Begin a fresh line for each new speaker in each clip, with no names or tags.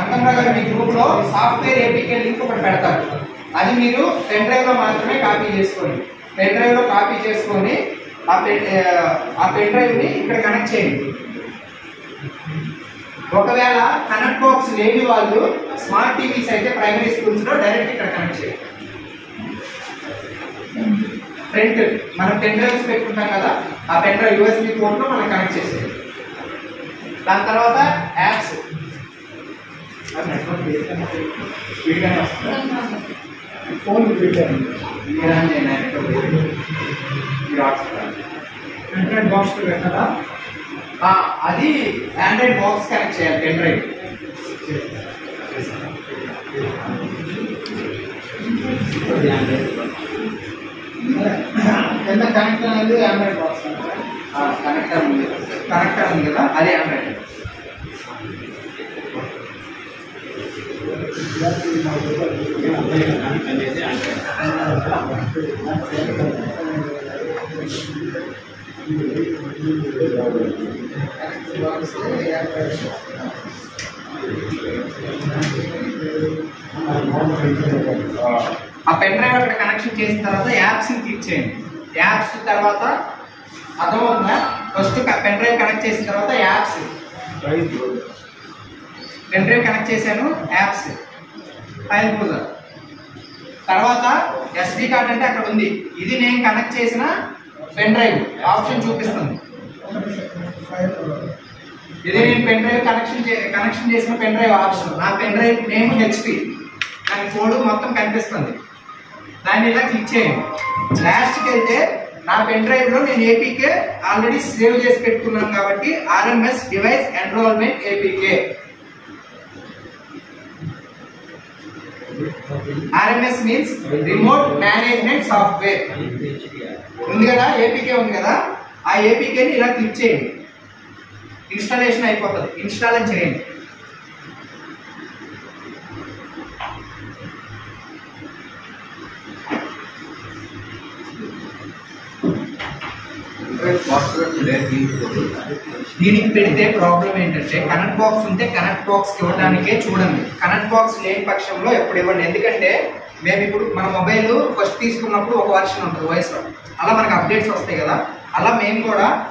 అంకమ్మ గారు మీ గ్రూప్ లో software APK link ఒకటి పెడతారు. అది మీరు పెన్ డ్రైవ్ లో మాత్రమే కాపీ చేసుకోండి. పెన్ డ్రైవ్ లో కాపీ చేసుకొని ఆ పెన్ డ్రైవ్ ని ఇక్కడ కనెక్ట్ చేయండి. ఒకవేళ కనెక్ట్ బాక్స్ లేని వాళ్ళు స్మార్ట్ టీవీస్ అయితే ప్రైమరీ స్కూల్స్ లో డైరెక్ట్ ఇక్కడ కనెక్ట్ చేయండి. ఫ్రంట్ మనం పెన్ డ్రైవ్స్ పెట్టుకుంటాం కదా, ఆ పెన్ డ్రైవ్ యూఎస్బి పోర్ట్ లో మనం కనెక్ట్ చేసేది. దాని తర్వాత యాప్స్ ఫోన్ ఆండ్రాయిడ్ బాక్స్ పెట్టాలా? అది ఆండ్రాయిడ్ బాక్స్ కనెక్ట్ చేయాలి పెన్ డ్రైవ్. ఎంత కనెక్టర్ అనేది ఆండ్రాయిడ్ బాక్స్ కనెక్టర్ ఉంది కదా, అది ఆండ్రాయిడ్. ఆ పెన్ డ్రైవ్ అక్కడ కనెక్షన్ చేసిన తర్వాత యాప్స్ ని క్లిక్ చేయండి. యాప్స్ తర్వాత అర్థమవుతుందా? ఫస్ట్ పెన్ డ్రైవ్ కనెక్ట్ చేసిన తర్వాత యాప్స్, పెన్ డ్రైవ్ కనెక్ట్ చేశాను, యాప్స్, ఫైల్ క్లోజర్, తర్వాత ఎస్డి కార్డ్ అంటే అక్కడ ఉంది. ఇది నేను కనెక్ట్ చేసిన పెన్ డ్రైవ్ ఆప్షన్ చూపిస్తుంది. ఇది నేను పెన్ డ్రైవ్ కనెక్షన్ చేసిన పెన్ డ్రైవ్ ఆప్షన్. నా పెన్ డ్రైవ్ నేమ్ హెచ్పి, దాని కోడ్ మొత్తం కనిపిస్తుంది. దాన్ని ఇలా క్లిక్ చేయండి. లాస్ట్కి వెళ్తే నా పెన్ డ్రైవ్ లో నేను ఏపీకే ఆల్రెడీ సేవ్ చేసి పెట్టుకున్నాను కాబట్టి RMS device enrolment APK. RMS means remote management software ఉంది కదా, ఏపీకే ఉంది కదా, ఆ ఏపీకేని ఇలా క్లిక్ చేయండి. ఇన్స్టాలేషన్ అయిపోతుంది. ఇన్స్టాల్ అని చేయండి. దీనికి పెడితే ప్రాబ్లం ఏంటంటే కనెక్ట్ బాక్స్ ఉంటే కనెక్ట్ బాక్స్ ఇవ్వడానికే చూడండి. కనెక్ట్ బాక్స్ లేని పక్షంలో ఎప్పుడు ఇవ్వండి. ఎందుకంటే మేము ఇప్పుడు మన మొబైల్ ఫస్ట్ తీసుకున్నప్పుడు ఒక వర్షన్ ఉంటుంది వయసులో, అలా మనకు అప్డేట్స్ వస్తాయి కదా, అలా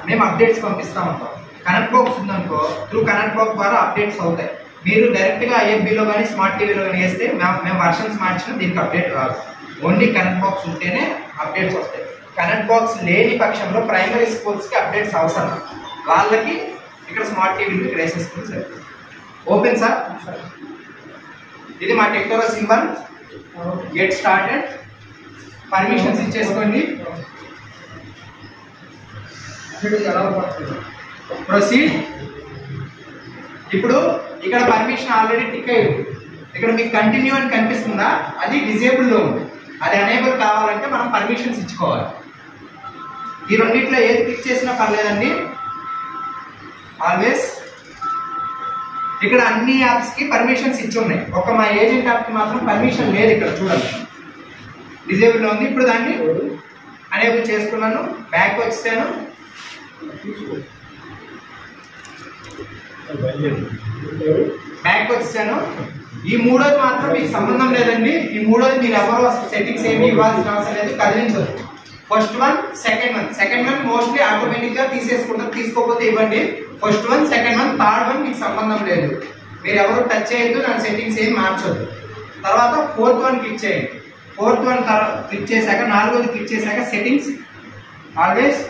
మేము అప్డేట్స్ పంపిస్తూ ఉంటాం. కనెక్ట్ బాక్స్ ఉందనుకో, త్రూ కనెక్ట్ బాక్స్ ద్వారా అప్డేట్స్ అవుతాయి. మీరు డైరెక్ట్గా ఐఎఫ్బీలో కానీ స్మార్ట్ టీవీలో కానీ వేస్తే మేము వర్షన్స్ మార్చినా దీనికి అప్డేట్ రాదు. ఓన్లీ కనెక్ట్ బాక్స్ ఉంటేనే అప్డేట్స్ వస్తాయి. కనెక్ట్ బాక్స్ లేని పక్షంలో ప్రైమరీ స్కూల్స్కి అప్డేట్స్ అవసరం. వాళ్ళకి ఇక్కడ స్మార్ట్ టీవీలు ఇక్కడ వేసేసుకుని సార్. ఓపెన్ సార్, ఇది మా టెక్టోరా సింబల్. గెట్ స్టార్టెడ్, పర్మిషన్స్ ఇచ్చేసుకోండి. ప్రొసీడ్. ఇప్పుడు ఇక్కడ పర్మిషన్ ఆల్రెడీ టిక్ అయ్యింది. ఇక్కడ మీకు కంటిన్యూ అని కనిపిస్తుందా? అది డిజేబుల్లో ఉంది. అది ఎనేబుల్ కావాలంటే మనం పర్మిషన్స్ ఇచ్చుకోవాలి. ఈ రెండిట్లో ఏది క్లిక్ చేసినా పర్లేదండి. ఆల్వేస్ ఇక్కడ అన్ని యాప్స్కి పర్మిషన్స్ ఇచ్చి ఉన్నాయి. ఒక మా ఏజెంట్ యాప్కి మాత్రం పర్మిషన్ లేదు. ఇక్కడ చూడండి డిజేబుల్లో ఉంది. ఇప్పుడు దాన్ని అనేబుల్ చేసుకున్నాను. బ్యాక్ వచ్చాను. ఈ మూడోది మాత్రం మీకు సంబంధం లేదండి. ఈ మూడోది మీరు ఎవరు సెట్టింగ్స్ ఏమి ఇవ్వాల్సిన అవసరం లేదు, కదిలించదు. First one, second one mostly automatic గా తీసేసుకుంటారు. తీసుకోకపోతే ఇవ్వండి. First one, second one, third one మీకు సంబంధం లేదు. మీరు ఎవరు టచ్ చేయొద్దు, నా సెట్టింగ్స్ ఏమి మార్చొద్దు. తర్వాత ఫోర్త్ వన్ క్లిక్ చేయండి. ఫోర్త్ వన్ క్లిక్ చేశాక, నాలుగోది క్లిక్ చేశాక సెట్టింగ్స్ ఆల్వేస్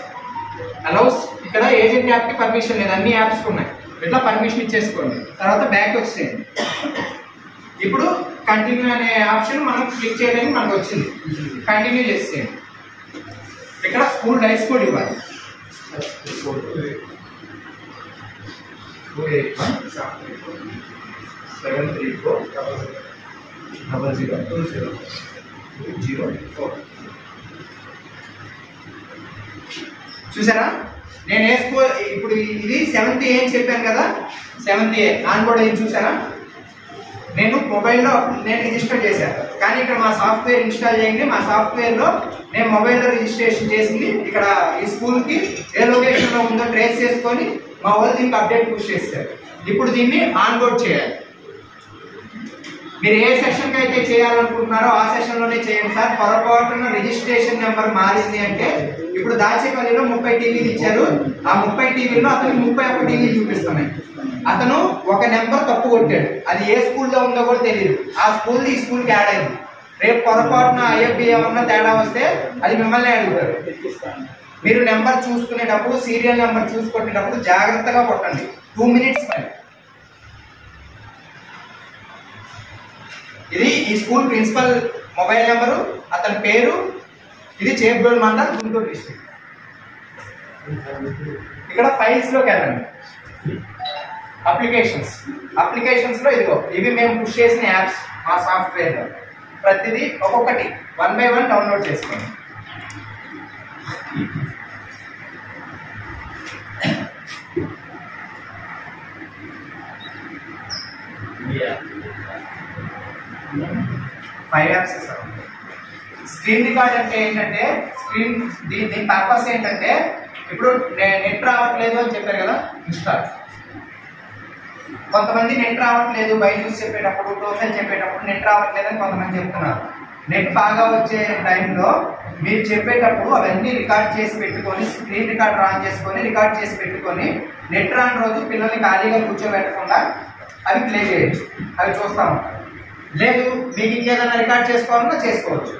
అలౌస్. ఇక్కడ ఏజెంట్ యాప్ కి పర్మిషన్ లేదు, అన్ని యాప్స్ ఉన్నాయి. ఇట్లా పర్మిషన్ ఇచ్చేసుకోండి. తర్వాత బ్యాక్ వచ్చేయండి. ఇప్పుడు కంటిన్యూ అనే ఆప్షన్ మనం క్లిక్ చేయడానికి మనకు వచ్చింది. కంటిన్యూ చేసేయండి. ఇక్కడ స్కూల్ డైస్ కోడ్ ఇవ్వాలి. 281-734-0020. చూసారా? నేను ఇప్పుడు ఇది 7th A అని చెప్పాను కదా, 7th A ఆన్ కూడా ఏం చూసారా? నేను మొబైల్లో రిజిస్టర్ చేశాను. కానీ ఇక్కడ మా సాఫ్ట్వేర్ ఇన్స్టాల్ చేయండి. మా సాఫ్ట్వేర్లో నేను మొబైల్లో రిజిస్ట్రేషన్ చేసింది. ఇక్కడ ఈ స్కూల్కి ఏ లొకేషన్లో ఉందో ట్రేస్ చేసుకొని మా వాళ్ళు దీనికి అప్డేట్ పుష్ చేస్తారు. ఇప్పుడు దీన్ని ఆన్ బోర్డ్ చేయాలి. మీరు ఏ సెషన్కి అయితే చేయాలనుకుంటున్నారో ఆ సెషన్లోనే చేయండి సార్. పొరపాటున రిజిస్ట్రేషన్ నెంబర్ మారింది అంటే ఇప్పుడు దాచేపల్లిలో 30 టీవీలు ఇచ్చారు. ఆ 30 టీవీల్లో అతనికి 31 టీవీలు చూపిస్తున్నాయి. అతను ఒక నెంబర్ తప్పు కొట్టాడు. అది ఏ స్కూల్లో ఉందో కూడా తెలియదు. ఆ స్కూల్ ఈ స్కూల్కి యాడ్ అయింది. రేపు పొరపాటున ఐఎఫ్బి ఏమన్నా తేడా వస్తే అది మిమ్మల్ని అడుగుతారు. మీరు నెంబర్ చూసుకునేటప్పుడు సీరియల్ నెంబర్ చూసుకునేటప్పుడు జాగ్రత్తగా కొట్టండి. 2 minutes పని. ఇది ఈ స్కూల్ ప్రిన్సిపల్ మొబైల్ నెంబరు, అతని పేరు. ఇది చేబ్రోల్ మండల్, గుంటూరు డిస్ట్రిక్ట్. ఇక్కడ ఫైల్స్ లోకి వెళ్ళండి. అప్లికేషన్స్ లో ఇదిగో ఇవి మేము పుష్ చేసిన యాప్స్ మా సాఫ్ట్వేర్ లో. ప్రతిదీ ఒక్కొక్కటి 1 by 1 డౌన్లోడ్ చేసుకోండి. Five apps sir. Screen record అంటే ఏంటంటే దీని పర్పస్ ఏంటంటే ఇప్పుడు నెట్ రావట్లేదు అని చెప్పారు కదా ఇన్స్టాల్. కొంతమంది నెట్ రావట్లేదు బైజూస్ చెప్పేటప్పుడు, టోఫెల్ చెప్పేటప్పుడు నెట్ రావట్లేదు అని కొంతమంది చెప్తున్నారు. నెట్ బాగా వచ్చే టైంలో మీరు చెప్పేటప్పుడు అవన్నీ రికార్డ్ చేసి పెట్టుకొని స్క్రీన్ రికార్డ్ ఆన్ చేసుకొని రికార్డ్ చేసి పెట్టుకొని నెట్ రాని రోజు పిల్లల్ని ఖాళీగా కూర్చోబెట్టకుండా అవి ప్లే చేయొచ్చు. అవి చూస్తాము. లేదు మీకు ఇంకేదైనా రికార్డ్ చేసుకోవాలన్నా చేసుకోవచ్చు.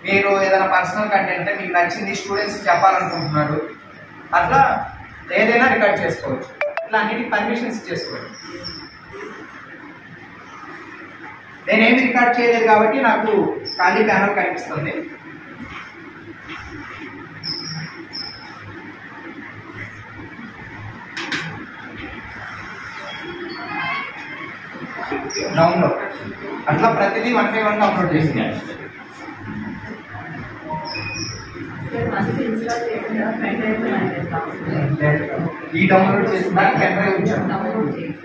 మీరు ఏదైనా పర్సనల్ కంటెంట్ అంటే మీకు నచ్చింది స్టూడెంట్స్ చెప్పాలనుకుంటున్నారు, అట్లా ఏదైనా రికార్డ్ చేసుకోవచ్చు. ఇట్లా అన్నిటికీ పర్మిషన్స్ చేసుకోవచ్చు. నేనేమి రికార్డ్ చేయలేదు కాబట్టి నాకు ఖాళీ ప్యానల్ కనిపిస్తుంది. డౌన్లోడ్ అట్లా ప్రతిదీ 1 by 1 డౌన్లోడ్ చేస్తున్నాను. ఈ డౌన్లోడ్ చేసిన పెన్ డ్రైవ్ ఉంచాను.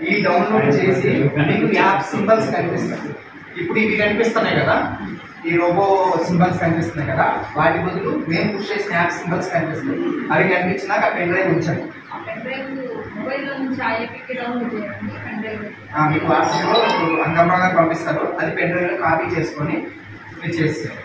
ఈ డౌన్లోడ్ చేసి మీకు యాప్ సింబల్స్ కనిపిస్తాయి. ఇప్పుడు ఇవి కనిపిస్తున్నాయి కదా, ఈ రోబో సింబల్స్ కనిపిస్తున్నాయి కదా, వాటి బదులు మేము పుష్ చేసిన యాప్ సింబల్స్ కనిపిస్తాయి. అవి కనిపించినాక పెన్ డ్రైవ్ ఉంచాను. మీకు వాట్సాప్లో అంగమ్మ గారు పంపిస్తారు. అది పెన్ డ్రైవ్ లో కాపీ చేసుకొని మీరు చేస్తారు.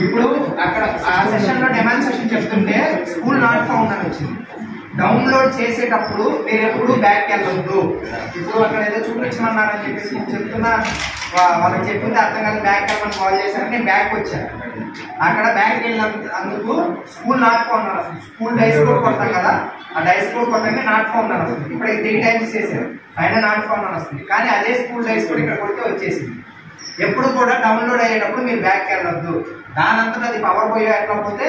ఇప్పుడు అక్కడ ఆ సెషన్ లో డెమాన్ సెషన్ చెప్తుంటే స్కూల్ నాట్ ఫౌండ్ అని వచ్చింది. డౌన్లోడ్ చేసేటప్పుడు మీరు ఎప్పుడు బ్యాక్ వెళ్ళొద్దు. ఇప్పుడు అక్కడ ఏదో చూపించమన్నారని చెప్పేసి చెప్తున్నా, వాళ్ళకి చెప్పింది అర్థం కాదు. బ్యాక్ వెళ్ళమని కాల్ చేశారని నేను బ్యాక్ వచ్చాను. అక్కడ బ్యాక్ వెళ్ళినందుకు స్కూల్ నాట్ ఫౌండ్ అని వస్తుంది. స్కూల్ డైస్ కోడ్ కొడతాం కదా, ఆ డైస్ కోడ్ కొట్టగానే నాట్ ఫౌండ్ అని వస్తుంది. ఇప్పుడు 3 times చేశారు, అయినా నాట్ ఫౌండ్ అని వస్తుంది. కానీ అదే స్కూల్ డైస్ కోడ్ ఇక్కడ కొడితే వచ్చేసింది. ఎప్పుడు కూడా డౌన్లోడ్ అయ్యేటప్పుడు మీరు బ్యాక్ వెళ్ళొద్దు. దానంతటా అది పవర్ పోయో ఎక్కకపోతే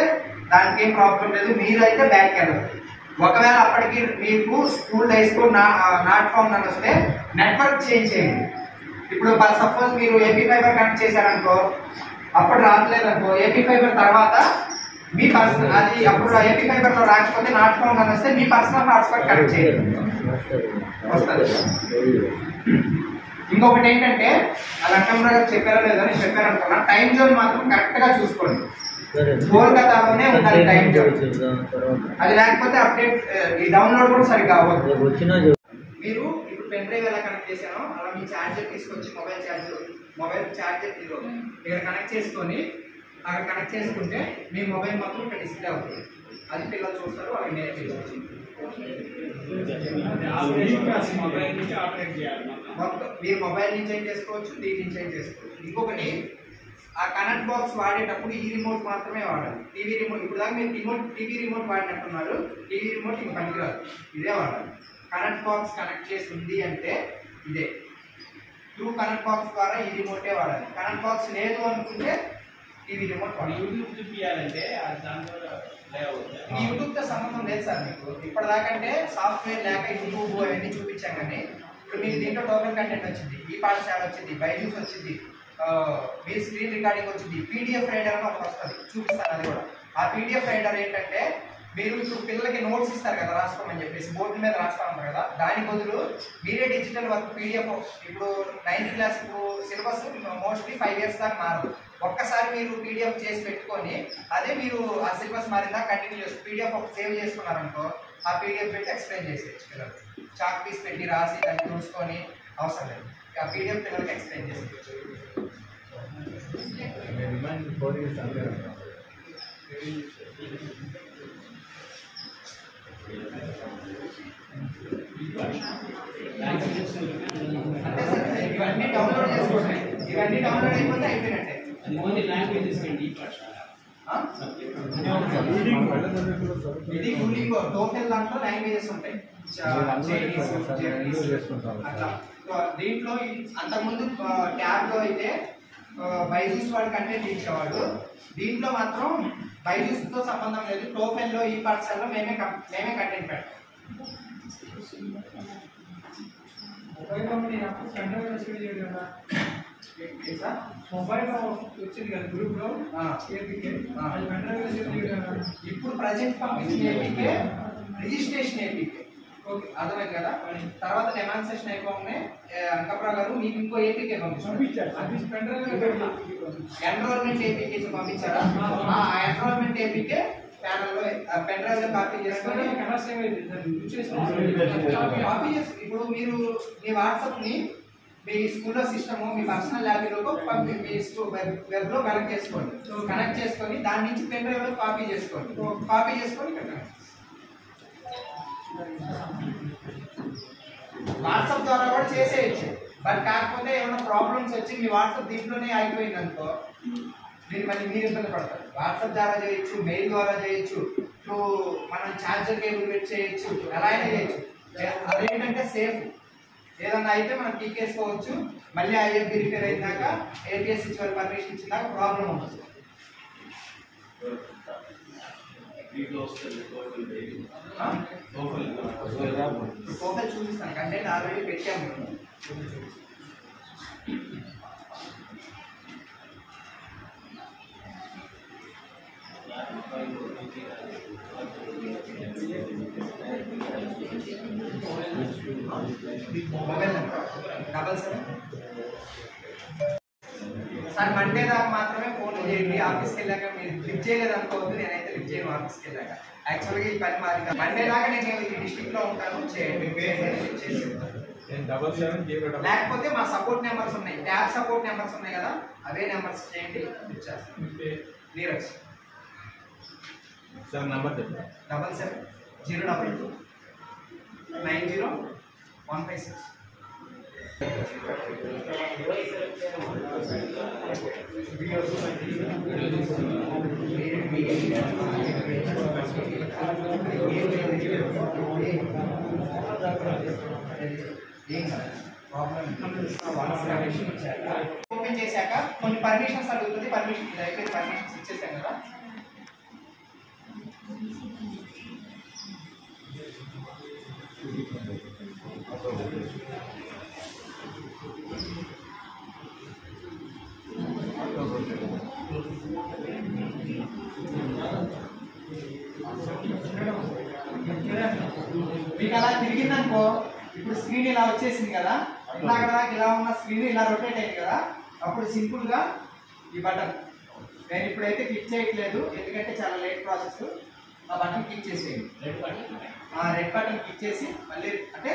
దానికి ఏం ప్రాబ్లం లేదు, మీరైతే బ్యాక్ వెళ్ళొద్దు. ఒకవేళ అప్పటికి మీకు school DISE code not found అని వస్తే నెట్వర్క్ చేంజ్ చేయండి. ఇప్పుడు సపోజ్ మీరు ఏపీ ఫైబర్ కనెక్ట్ చేశారనుకో, అప్పుడు రావట్లేదు అనుకో, ఏపీ ఫైబర్ తర్వాత మీ పర్సనల్ అది అప్పుడు ఏపీ ఫైబర్ లో రాకపోతే నాట్ ఫౌండ్ అని వస్తే మీ పర్సనల్ హాట్స్పాట్ కనెక్ట్ చేయండి వస్తుంది. ఇంకొకటి ఏంటంటే లక్ష్మణ గారు చెప్పారో లేదో నేను చెప్పాను అనుకున్నా, టైం జోన్ మాత్రం కరెక్ట్ గా చూసుకోండి. కోల్కతాలోనే ఉండాలి టైం జోన్. అది లేకపోతే అప్డేట్ ఈ డౌన్లోడ్ కూడా సరిగ్గా అవ్వదు. మీరు ఇప్పుడు పెన్ డ్రైవ్ ఎలా కనెక్ట్ చేశానో అలా మీ ఛార్జర్ తీసుకొచ్చి మొబైల్ ఛార్జర్ ఇక్కడ కనెక్ట్ చేసుకొని అక్కడ కనెక్ట్ చేసుకుంటే మీ మొబైల్ మొత్తం ఇక్కడ డిస్ప్లే అవుతుంది. అది పిల్లలు చూస్తారు, అవి నేర్చుకోవచ్చు. మొత్తం మీరు మొబైల్ నుంచి ఏం చేసుకోవచ్చు, దీని నుంచి ఏం చేసుకోవచ్చు. ఇంకొకటి ఆ కనెక్ట్ బాక్స్ వాడేటప్పుడు ఈ రిమోట్ మాత్రమే వాడాలి. టీవీ రిమోట్ ఇప్పుడు దాకా మీరు టీవీ రిమోట్ వాడినట్టున్నారు. టీవీ రిమోట్ ఇంక పనికిరాదు, ఇదే వాడాలి. కనెక్ట్ బాక్స్ కనెక్ట్ చేసి ఉంది అంటే ఇదే. త్రూ కనెక్ట్ బాక్స్ ద్వారా ఈ రిమోటే వాడాలి. కనెక్ట్ బాక్స్ లేదు అనుకుంటే టీవీ రిమోట్ వాడాలి. యూట్యూబ్ చూపించాలంటే యూట్యూబ్తో సంబంధం లేదు సార్ మీకు. ఇప్పటిదాకంటే సాఫ్ట్వేర్ లేక యూట్యూబ్ అవన్నీ చూపించాం. కానీ ఇప్పుడు మీకు దీంట్లో టోకెన్ కంటెంట్ వచ్చింది, ఈ పాఠశాల వచ్చింది, బైజూస్ వచ్చింది, మీ స్క్రీన్ రికార్డింగ్ వచ్చింది, పీడిఎఫ్ రైడర్ అని ఒకటి వస్తుంది, చూపిస్తాను అది కూడా. ఆ పీడిఎఫ్ రైడర్ ఏంటంటే మీరు ఇప్పుడు పిల్లలకి నోట్స్ ఇస్తారు కదా రాసుకోమని చెప్పేసి బోర్డు మీద రాస్తా ఉంటారు కదా, దాని బదులు మీరే డిజిటల్ వర్క్ పీడిఎఫ్, ఇప్పుడు 9th క్లాస్ ఇప్పుడు సిలబస్ మోస్ట్లీ 5 years దాకా మారదు. ఒక్కసారి మీరు పీడిఎఫ్ చేసి పెట్టుకొని అదే మీరు ఆ సిలబస్ మారిందా కంటిన్యూ చేసి పీడిఎఫ్ ఒక సేవ్ చేసుకున్నారనుకో, ఆ పీడిఎఫ్ పెట్టి ఎక్స్ప్లెయిన్ చేసేయచ్చు పిల్లలకి. చాక్ పీస్ పెట్టి రాసి దాన్ని చూసుకొని అవసరం లేదు, ఆ పీడిఎఫ్ పిల్లలకి ఎక్స్ప్లెయిన్ చేసేయచ్చు. అంటే సార్ ఇవన్నీ డౌన్లోడ్ చేసుకోండి, ఇవన్నీ డౌన్లోడ్ అయిపోతే అయిపోయినట్టే. ఇది రూలింగ్ టోటల్ దాంట్లో లాంగ్వేజెస్ ఉంటాయి, అట్లా. దీంట్లో అంతకుముందు ట్యాబ్ లో అయితే బైజూస్ వాడు కంటెంట్ ఇచ్చేవాడు, దీంట్లో మాత్రం బైజూస్ తో సంబంధం లేదు. టోఫెల్ లో ఈ పాఠశాలలో మేమే కంటెంట్ పెడతాం.
మొబైల్ వచ్చింది కదా గ్రూప్ లో
ఇప్పుడు ప్రజెంట్ పంపించిన ఏపీకే రిజిస్ట్రేషన్ ఏపీకే, ఓకే అర్థమైంది కదా. తర్వాత డెమాన్స్ట్రేషన్ అయిపోగానే అంకప్రా గారు మీకు ఇంకో ఏపీకే పంపించారు, ఎన్రోల్మెంట్ ఏపీకే పంపించారా? ఆ ఎన్రోల్మెంట్ ఏపీకే ప్యానల్లో పెన్ డ్రైవ్ లో కాపీ చేసుకొని కాపీ చేసి ఇప్పుడు మీరు మీ వాట్సాప్ ని మీ స్కూల్లో సిస్టమ్ మీ పర్సనల్ ల్యాబ్లోకి మీ వెబ్ లో కనెక్ట్ చేసుకోండి, కనెక్ట్ చేసుకొని దాని నుంచి పెన్ డ్రైవ్ లో కాపీ చేసుకోండి, కాపీ చేసుకొని వాట్సాప్ ద్వారా కూడా చేసేయచ్చు. బట్ కాకపోతే ఏమైనా ప్రాబ్లమ్స్ వచ్చి మీ వాట్సాప్ దీంట్లోనే అయిపోయింది అనుకో, మీరు మళ్ళీ మీరు ఇబ్బంది పడతారు. వాట్సాప్ ద్వారా చేయొచ్చు, మెయిల్ ద్వారా చేయొచ్చు, ఇప్పుడు మనం ఛార్జర్ కేబుల్ పెట్టి చేయొచ్చు, ఎలా అయినా చేయొచ్చు. అదేంటంటే సేఫ్, ఏదన్నా అయితే మనం పీకేసుకోవచ్చు. మళ్ళీ ఐఎఫ్బి రిపేర్ అయినాక ఏపీఎస్ ఇచ్చి వాళ్ళు పర్మిషన్ ఇచ్చినాక ప్రాబ్లం ఉంటుంది. టోటల్ చూపిస్తాను, కంటెంట్ ఆల్రెడీ పెట్టాము. మొబైల్ నెంబర్ 77 సార్ మండే దాకా మాత్రమే ఫోన్ చేయండి. ఆఫీస్కి వెళ్ళాక మీరు లిఫ్ట్ చేయలేదు అనుకోవద్దు, నేనైతే లిఫ్ట్ చేయను ఆఫీస్కి వెళ్ళాక. యాక్చువల్గా ఈ పని మాది మండే దాకా నేను ఈ డిస్ట్రిక్ట్ లో ఉంటాను, చేయండి చేసి లేకపోతే మా సపోర్ట్ నెంబర్స్ ఉన్నాయి, ట్యాబ్ సపోర్ట్ నెంబర్స్ ఉన్నాయి కదా, అవే నెంబర్స్ చేయండి ఇచ్చేస్తాను. Neeraj
sir number
77-022-90-156. ఓపెన్ చేశాక కొన్ని పర్మిషన్స్ అడుగుతుంది, పర్మిషన్ అయిపోయింది, పర్మిషన్స్ ఇచ్చేసాం కదా. మీకు అలా తిరిగిందనుకో, ఇప్పుడు స్క్రీన్ ఇలా వచ్చేసింది కదా, ఇలా ఉన్న స్క్రీన్ ఇలా రొటేట్ అయింది కదా, అప్పుడు సింపుల్ గా ఈ బటన్ నేను ఇప్పుడైతే క్లిక్ చేయట్లేదు ఎందుకంటే చాలా లేట్ ప్రాసెస్. ఆ బటన్ క్లిక్ చేసేయండి, రెడ్ బటన్ క్లిక్ చేసి మళ్ళీ అంటే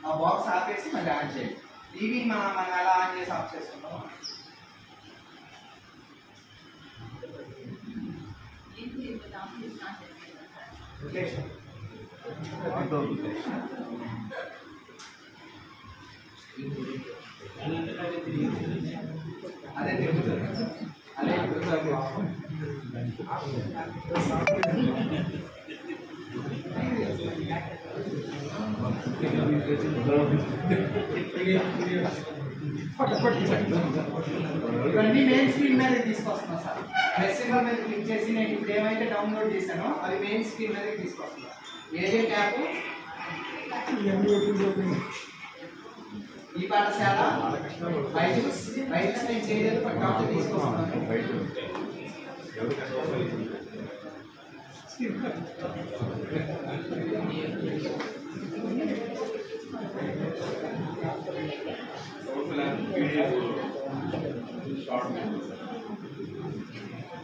ఆ బాక్స్ ఆపేసి మళ్ళీ ఆన్ చేయండి. ఇవి మనం ఎలా ఆన్ చేసి ఆఫ్ చేసుకుంటాం. అదే తిరుగుతుంది, అదే ఇవన్నీ మెయిన్ స్క్రీన్ మీద తీసుకొస్తున్నా సార్. ప్లస్ సింబల్ మీద క్లిక్ చేసి నేను ఇప్పుడు ఏమైతే డౌన్లోడ్ చేశానో అవి మెయిన్ స్క్రీన్ మీద తీసుకొస్తున్నా. ఏదే ట్యాబ్ ఈ పాఠశాల బైజూస్ నేను చేయలేదు, బట్ కాకపోతే తీసుకొస్తున్నాను.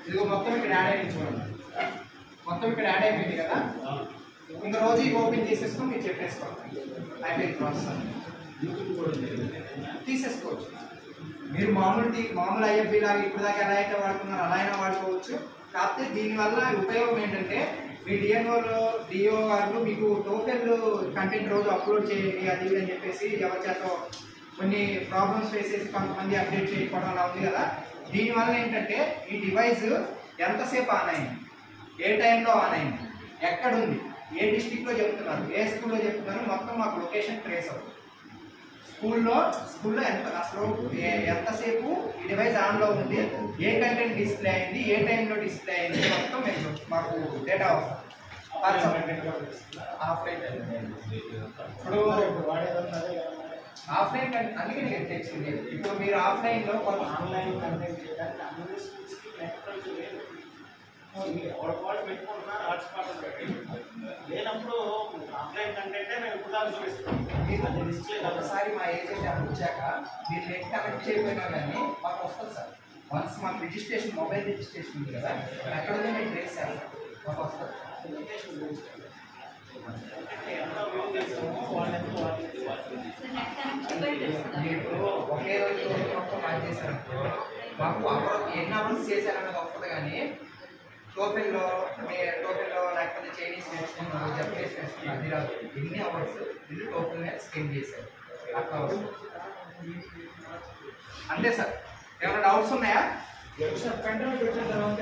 ఇదిగో మొత్తం ఇక్కడ యాడ్ అయ్యింది చూడండి. మొత్తం ఇక్కడ యాడ్ అయిపోయింది కదా. ఇంకా రోజు ఇవి ఓపెన్ చేసేసుకొని మీరు చెప్పేసుకోవాలి. అయిపోయింది ప్రాసెస్. తీసేసుకోవచ్చు. మీరు మామూలు ఐఎఫ్బి లాగా ఇప్పుడు దాకా ఎలా అయితే వాడుకున్నారో అలా అయినా వాడుకోవచ్చు. కాకపోతే దీనివల్ల ఉపయోగం ఏంటంటే మీ డిఓ గారు మీకు టోకెన్ కంటెంట్ రోజు అప్లోడ్ చేయండి అది ఇది అని చెప్పేసి ఎవరి చేత కొన్ని ప్రాబ్లమ్స్ ఫేస్ చేసి కొంతమంది అప్డేట్ చేయకపోవడం అలా ఉంది కదా. దీనివల్ల ఏంటంటే ఈ డివైస్ ఎంతసేపు ఆన్ అయింది, ఏ టైంలో ఆన్ అయింది, ఎక్కడుంది, ఏ డిస్టిక్లో చెప్తున్నారు, ఏ స్కూల్లో చెప్తున్నారు, మొత్తం మాకు లొకేషన్ ట్రేస్ అవుతుంది. స్కూల్లో ఎంతసేపు ఈ డివైస్ ఆన్లో ఉంది, ఏ కంటెంట్ డిస్ప్లే అయింది, ఏ టైంలో డిస్ప్లే అయింది, మొత్తం మేము మాకు డేటా వస్తుంది. ఇప్పుడు ఆఫ్లైన్ అందుకే నేను తెచ్చింది. ఇప్పుడు మీరు ఆఫ్లైన్లో కొంత
ఆన్లైన్ కంటెంట్ చేయడానికి అన్ని స్కూల్స్కి నెట్వర్క్ లేదు. వాళ్ళు పెట్టుకుంటున్నారు హాట్స్పాట్ లేనప్పుడు ఆఫ్లైన్ కంటెంటే మేము ఇప్పుడు దాకా చూపిస్తాం. డిస్ప్లే
ఒకసారి మా ఏజెంట్ అక్కడ వచ్చాక మీరు నెట్ కనెక్ట్ చేయకపోయినా కానీ మాకు వస్తుంది సార్. వన్స్ మాకు రిజిస్ట్రేషన్ మొబైల్ రిజిస్ట్రేషన్ ఉంది కదా, ఎక్కడ ఉందో మేము ట్రేస్ చేస్తాం, మాకు వస్తుంది.
లొకేషన్ ఎంత వ్యూ చేస్తామో వాళ్ళెంత
మీరు ఒకే రోజు మొత్తం యాడ్ చేశారనుకో మాకు ఎన్ని అవర్స్ చేశారన్నది వస్తుంది. కానీ టోఫెల్లో లేకపోతే చైనీస్ నేర్చుకున్నారు, జపనీస్ నేర్చుకున్నారు, అది రాదు. ఎన్ని అవర్స్ ఇది టోఫెల్ మీద స్పెండ్ చేశారు అట్లా వస్తుంది. అంతే సార్. ఏమైనా డౌట్స్ ఉన్నాయా?
పెన్ డ్రైవ్ పెట్టిన తర్వాత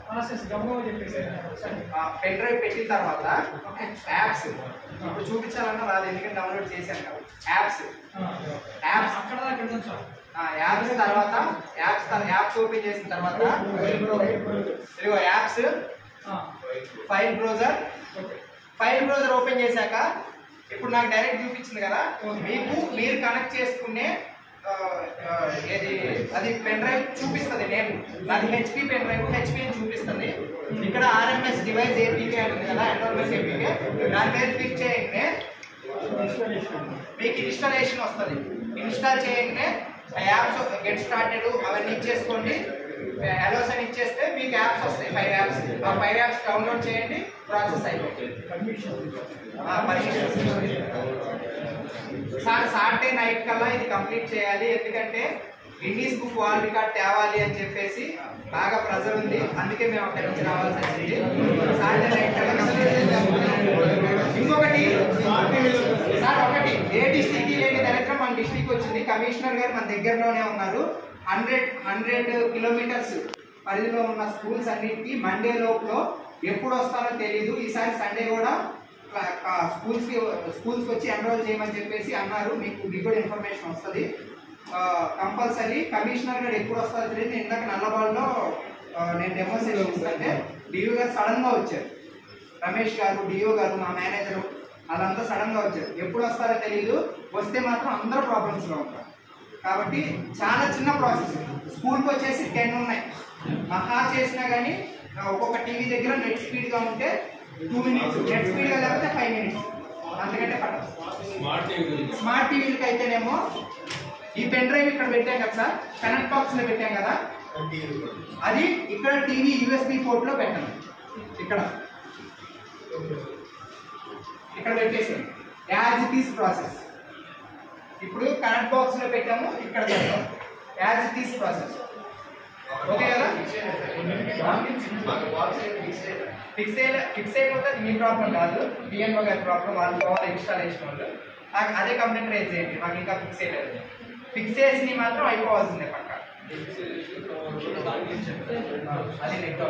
ప్రాసెస్ గమ్ముగా చెప్పేసి
పెన్ డ్రైవ్ పెట్టిన తర్వాత యాప్స్ ఇప్పుడు చూపించాలన్నా రాదు, ఎందుకంటే డౌన్లోడ్ చేశాను కదా. యాప్స్
అక్కడ దాకా వెళ్తాం సార్.
యాప్స్ ఓపెన్ చేసిన తర్వాత ఇదిగో యాప్స్ ఫైల్ బ్రౌజర్ ఓపెన్ చేశాక ఇప్పుడు నాకు డైరెక్ట్ చూపించింది కదా. మీరు కనెక్ట్ చేసుకునే అది పెన్ డ్రైవ్ చూపిస్తుంది. నేను అది హెచ్పి పెన్ డ్రైవ్ హెచ్పి అని చూపిస్తుంది. ఇక్కడ ఆర్ఎంఎస్ డివైస్ ఏపీకే ఉంటుంది కదా, ఎన్ఆర్ఎంఎస్ ఏపీకే, దాని మీద క్లిక్ చేయగానే మీకు ఇన్స్టాలేషన్ వస్తుంది. ఇన్స్టాల్ చేయగానే యాప్స్ గెట్ స్టార్టెడ్ అవన్నీ ఇచ్చేసుకోండి. అలోస్ అని ఇచ్చేస్తే మీకు యాప్స్ వస్తాయి. 5 యాప్స్. ఆ 5 యాప్స్ డౌన్లోడ్ చేయండి, ప్రాసెస్ అయిపోతుంది. సాటర్డే నైట్ కల్లా ఇది కంప్లీట్ చేయాలి. ఎందుకంటే గిన్నీస్ బుక్ వరల్డ్ రికార్డ్ తేవాలి అని చెప్పేసి బాగా ప్రెజర్ ఉంది. అందుకే మేము అక్కడి నుంచి రావాల్సి వచ్చింది. సాటర్డే నైట్ కల్లా కంప్లీట్. ఇంకొకటి సార్, ఒకటి ఏ డిస్ట్రిక్ట్ లేని దగ్గర మన డిస్ట్రిక్ట్ వచ్చింది. కమిషనర్ గారు మన దగ్గరలోనే ఉన్నారు. 100 కిలోమీటర్స్ పరిధిలో ఉన్న స్కూల్స్ అన్నిటికీ మండే లోపల ఎప్పుడు వస్తారో తెలీదు. ఈసారి సండే కూడా స్కూల్స్కి వచ్చి ఎన్రోల్ చేయమని చెప్పేసి అన్నారు. మీకు కూడా ఇన్ఫర్మేషన్ వస్తుంది కంపల్సరీ. కమిషనర్ గారు ఎప్పుడు వస్తారో తెలియదు. నేను ఇందాక నల్లబాల్లో నేను డెమోన్స్ట్రేషన్ ఇస్తుంటే డిఓ గారు సడన్గా వచ్చారు. రమేష్ గారు, డిఓ గారు, మా మేనేజరు వాళ్ళంతా సడన్గా వచ్చారు. ఎప్పుడు వస్తారో తెలీదు. వస్తే మాత్రం అందరూ ప్రాబ్లమ్స్లో ఉంటారు. కాబట్టి చాలా చిన్న ప్రాసెస్. స్కూల్కి వచ్చేసి 10 ఉన్నాయి. మహా చేసినా కానీ ఒక్కొక్క టీవీ దగ్గర నెట్ స్పీడ్గా ఉంటే 2 minutes, నెట్ స్పీడ్గా లేకపోతే 5 minutes, అంతకంటే పడదు. స్మార్ట్ టీవీలకి అయితేనేమో ఈ పెన్ డ్రైవ్ ఇక్కడ పెట్టాం కదా సార్, కనెక్ట్ బాక్స్లో పెట్టాం కదా, అది ఇక్కడ టీవీ యూఎస్బి పోర్ట్లో పెట్టండి. ఇక్కడ పెట్టేసి యాజ్ ఇట్ ఈస్ ప్రాసెస్. ఇప్పుడు కనెక్ట్ బాక్స్లో పెట్టాము, ఇక్కడ పెట్టాము. As it is process. Okay కదా? ఫిక్స్ అయిపోతే మీ ప్రాబ్లం కాదు, డిఎన్ఓ గారి ప్రాబ్లం. వాళ్ళు కావాలి ఇన్స్టాలేషన్ వాళ్ళు. అదే కంప్లైంట్ రేజ్ చేయండి. మాకు ఇంకా ఫిక్స్ చేయలేదు. ఫిక్స్ చేసి మాత్రం అయిపోవాల్సిందే పక్క. అది నెట్